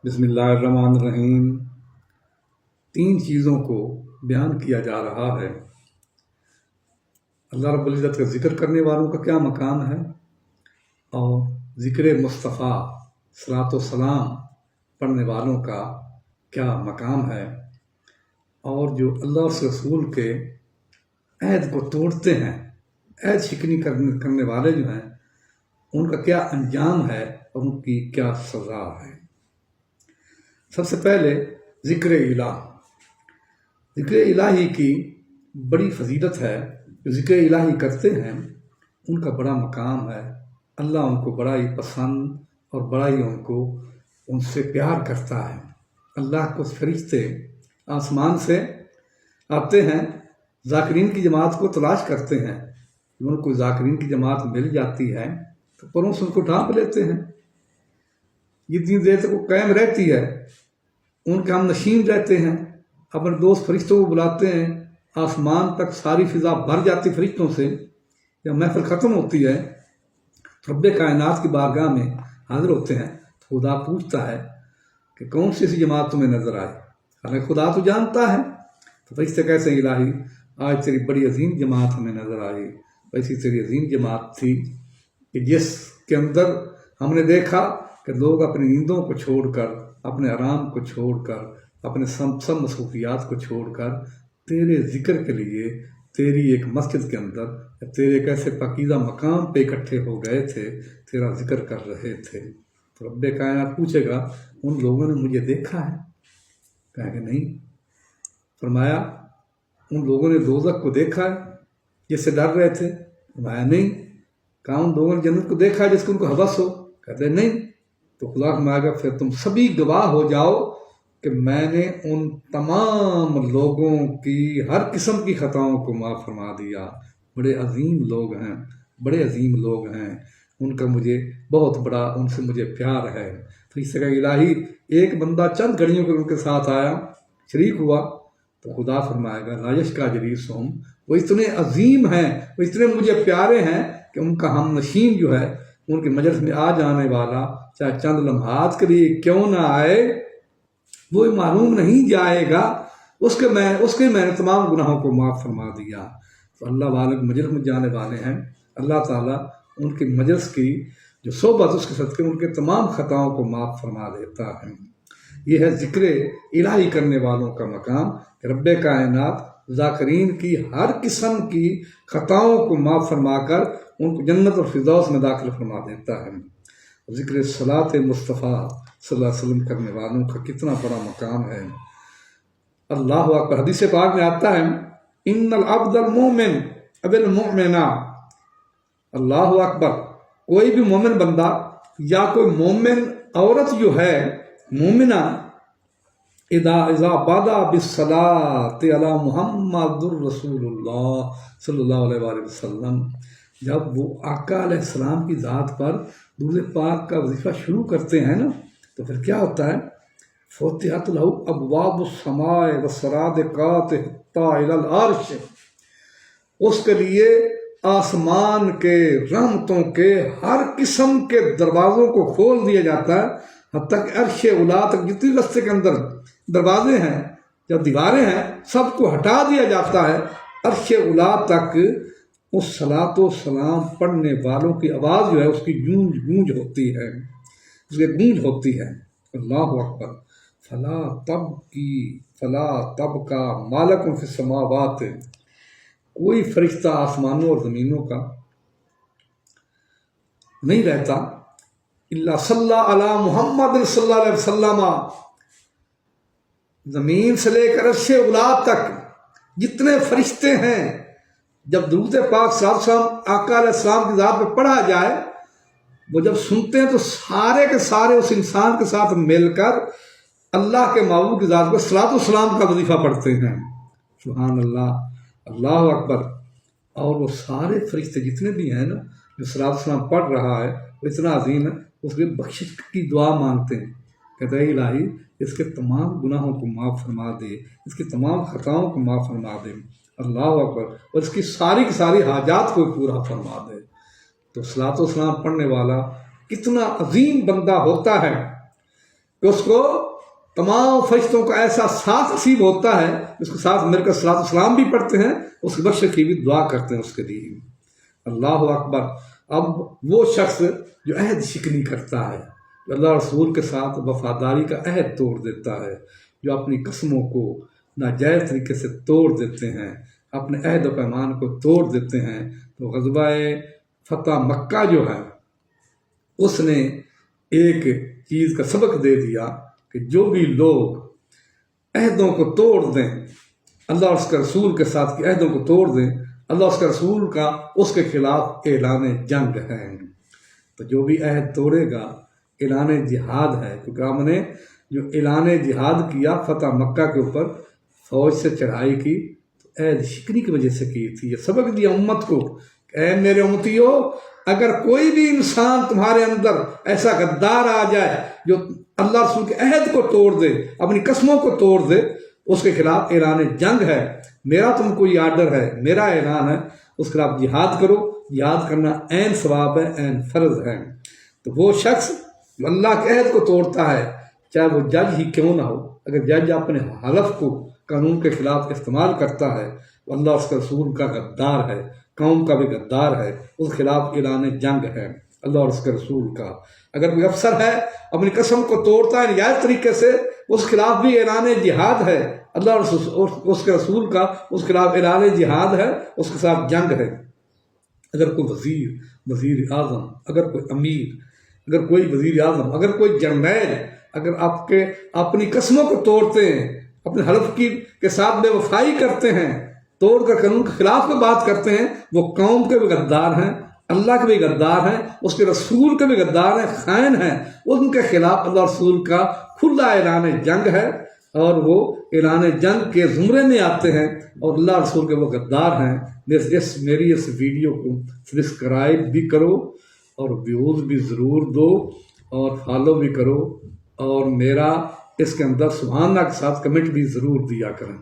بسم اللہ الرحمن الرحیم۔ 3 چیزوں کو بیان کیا جا رہا ہے۔ اللہ رب العزت کا ذکر کرنے والوں کا کیا مقام ہے، اور ذکر مصطفیٰ صلاۃ و سلام پڑھنے والوں کا کیا مقام ہے، اور جو اللہ اس رسول کے عہد کو توڑتے ہیں، عہد شکنی کرنے والے جو ہیں، ان کا کیا انجام ہے اور ان کی کیا سزا ہے۔ سب سے پہلے ذکر الہی کی بڑی فضیلت ہے۔ جو ذکر الہی کرتے ہیں ان کا بڑا مقام ہے۔ اللہ ان کو بڑا ہی پسند اور بڑا ہی ان سے پیار کرتا ہے۔ اللہ کو فرشتے آسمان سے آتے ہیں، ذاکرین کی جماعت کو تلاش کرتے ہیں۔ جب ان کو ذاکرین کی جماعت مل جاتی ہے تو پروں سے ان کو ڈھانپ لیتے ہیں۔ جتنی دیر تک وہ قائم رہتی ہے ان کے ہم نشین رہتے ہیں، اپنے دوست فرشتوں کو بلاتے ہیں، آسمان تک ساری فضا بھر جاتی فرشتوں سے۔ جب محفل ختم ہوتی ہے تو رب کائنات کی بارگاہ میں حاضر ہوتے ہیں، تو خدا پوچھتا ہے کہ کون سی ایسی جماعت تمہیں نظر آئے؟ حالانکہ خدا تو جانتا ہے۔ تو فرشتے کیسے الہی آج تیری بڑی عظیم جماعت ہمیں نظر آئی۔ ویسی تیری عظیم جماعت تھی کہ جس کے اندر ہم نے دیکھا کہ لوگ اپنی نیندوں کو چھوڑ کر، اپنے آرام کو چھوڑ کر، اپنے سب مصروفیات کو چھوڑ کر تیرے ذکر کے لیے تیری ایک مسجد کے اندر یا تیرے ایک ایسے پاکیزہ مقام پہ اکٹھے ہو گئے تھے، تیرا ذکر کر رہے تھے۔ تو رب کائنات پوچھے گا ان لوگوں نے مجھے دیکھا ہے؟ کہیں گے نہیں۔ فرمایا ان لوگوں نے دوزخ کو دیکھا ہے جس سے ڈر رہے تھے؟ فرمایا نہیں۔ کہا ان لوگوں نے جنت کو دیکھا ہے جس کو ان کو ہوس ہو؟ کہتے نہیں۔ تو خدا فرمائے گا پھر تم سبھی گواہ ہو جاؤ کہ میں نے ان تمام لوگوں کی ہر قسم کی خطاؤں کو معاف فرما دیا۔ بڑے عظیم لوگ ہیں، بڑے عظیم لوگ ہیں، ان کا مجھے بہت بڑا، ان سے مجھے پیار ہے۔ تو اس طرح الہی ایک بندہ چند گھڑیوں کے ان کے ساتھ آیا، شریک ہوا، تو خدا فرمائے گا لا یشقی جلیسہم، وہ اتنے عظیم ہیں، وہ اتنے مجھے پیارے ہیں کہ ان کا ہم نشین جو ہے، ان کے مجلس میں آ جانے والا چاہے چند لمحات کے لیے کیوں نہ آئے، وہ معلوم نہیں جائے گا اس کے میں نے تمام گناہوں کو معاف فرما دیا۔ تو اللہ والے مجلس میں جانے والے ہیں، اللہ تعالیٰ ان کے مجلس کی جو صحبت اس کے صدقے ان کے تمام خطاؤں کو معاف فرما دیتا ہے۔ یہ ہے ذکر الہی کرنے والوں کا مقام کہ رب کائنات ذاکرین کی ہر قسم کی خطاؤں کو معاف فرما کر ان کو جنت اور فردوس میں داخل فرما دیتا ہے۔ ذکر صلاۃ مصطفیٰ صلی اللہ علیہ وسلم کرنے والوں کا کتنا بڑا مقام ہے۔ اللہ اکبر، حدیث پاک میں آتا ہے ان العبد المؤمن اب المؤمنہ، اللہ اکبر، کوئی بھی مومن بندہ یا کوئی مومن عورت جو ہے مومنہ، اذا بدا بالصلاۃ علی محمد الرسول اللہ صلی اللہ علیہ وآلہ وسلم، جب وہ آقا علیہ السلام کی ذات پر درود پاک کا وظیفہ شروع کرتے ہیں نا، تو پھر کیا ہوتا ہے؟ فتحت لہ ابواب السماء والسرادقات حتی الی العرش، اس کے لیے آسمان کے رحمتوں کے ہر قسم کے دروازوں کو کھول دیا جاتا ہے، حتیٰ کہ عرش اولا تک جتنی رستے کے اندر دروازے ہیں یا دیواریں ہیں سب کو ہٹا دیا جاتا ہے۔ عرش اولا تک اس صلاۃ و سلام پڑھنے والوں کی آواز جو ہے اس کی گونج ہوتی ہے، اس کی گونج ہوتی ہے۔ اللہ اکبر، فلا تبقى مالکم فی السماوات، کوئی فرشتہ آسمانوں اور زمینوں کا نہیں رہتا، الا صلی علی محمد صلی اللہ علیہ وسلم، زمین سے لے کر عرش اولا تک جتنے فرشتے ہیں، جب درود پاک صلی اللہ علیہ وسلم آقا علیہ السلام کی ذات پہ پڑھا جائے، وہ جب سنتے ہیں تو سارے کے سارے اس انسان کے ساتھ مل کر اللہ کے محبوب کی ذات پر صلاۃ و سلام کا وظیفہ پڑھتے ہیں۔ سبحان اللہ، اللہ اکبر۔ اور وہ سارے فرشتے جتنے بھی ہیں نا، جو صلاۃ و سلام پڑھ رہا ہے وہ اتنا عظیم ہے، اس کے بخشش کی دعا مانگتے ہیں، کہتے ہیں الہی اس کے تمام گناہوں کو معاف فرما دے، اس کی تمام خطاؤں کو معاف فرما دے، اللہ اکبر، اور اس کی ساری حاجات کو پورا فرما دے۔ تو صلاۃ و سلام پڑھنے والا کتنا عظیم بندہ ہوتا ہے۔ کہ اس کو تمام فرشتوں کا ایسا ساتھ نصیب ہوتا ہے، اس کے ساتھ میرے کو صلاۃ السلام بھی پڑھتے ہیں، اس کی بخشش کی بھی دعا کرتے ہیں اس کے لیے۔ اللہ اکبر۔ اب وہ شخص جو عہد شکنی کرتا ہے، جو اللہ رسول کے ساتھ وفاداری کا عہد توڑ دیتا ہے، جو اپنی قسموں کو ناجائز طریقے سے توڑ دیتے ہیں، اپنے عہد و پیمان کو توڑ دیتے ہیں، تو غزوہ فتح مکہ جو ہے اس نے ایک چیز کا سبق دے دیا کہ جو بھی لوگ عہدوں کو توڑ دیں، اللہ اور اس کے رسول کے ساتھ کے عہدوں کو توڑ دیں، اللہ اس کے رسول کا اس کے خلاف اعلان جنگ ہے۔ تو جو بھی عہد توڑے گا اعلان جہاد ہے، کیونکہ ہم نے جو اعلان جہاد کیا فتح مکہ کے اوپر، فوج سے چڑھائی کی، تو عہد شکنی کی وجہ سے کی تھی۔ یہ سبق دیا امت کو کہ اے میرے امتیو، اگر کوئی بھی انسان تمہارے اندر ایسا غدار آ جائے جو اللہ رسول کے عہد کو توڑ دے، اپنی قسموں کو توڑ دے، اس کے خلاف اعلان جنگ ہے، میرا تم کو یہ آرڈر ہے، میرا اعلان ہے، اس کے خلاف جہاد کرو۔ جہاد کرنا عین ثواب ہے، عین فرض ہے۔ تو وہ شخص جو اللہ کے عہد کو توڑتا ہے، چاہے وہ جج ہی کیوں نہ ہو، اگر جج اپنے حلف کو قانون کے خلاف استعمال کرتا ہے، وہ اللہ اس کے رسول کا غدار ہے، قوم کا بھی غدار ہے، اس کے خلاف اعلان جنگ ہے اللہ اور اس کے رسول کا۔ اگر کوئی افسر ہے اپنی قسم کو توڑتا ہے نجائز طریقے سے، اس کے خلاف بھی اعلان جہاد ہے اللہ اور اس کے رسول کا، اس کے خلاف اعلان جہاد ہے، اس کے ساتھ جنگ ہے۔ اگر کوئی وزیر اعظم، اگر کوئی امیر، اگر کوئی وزیر اعظم، اگر کوئی جرنیل، اگر آپ کے اپنی قسموں کو توڑتے ہیں، اپنے حلف کے ساتھ بے وفائی کرتے ہیں، توڑ کر قانون کے خلاف میں بات کرتے ہیں، وہ قوم کے بھی غدار ہیں، اللہ کے بھی غدار ہیں، اس کے رسول کے بھی غدار ہیں، خائن ہیں۔ ان کے خلاف اللہ رسول کا کھلا اعلان جنگ ہے، اور وہ اعلان جنگ کے زمرے میں آتے ہیں، اور اللہ رسول کے وہ غدار ہیں۔ میری اس ویڈیو کو سبسکرائب بھی کرو، اور ویوز بھی ضرور دو، اور فالو بھی کرو، اور میرا اس کے اندر سبحان اللہ کے ساتھ کمنٹ بھی ضرور دیا کریں۔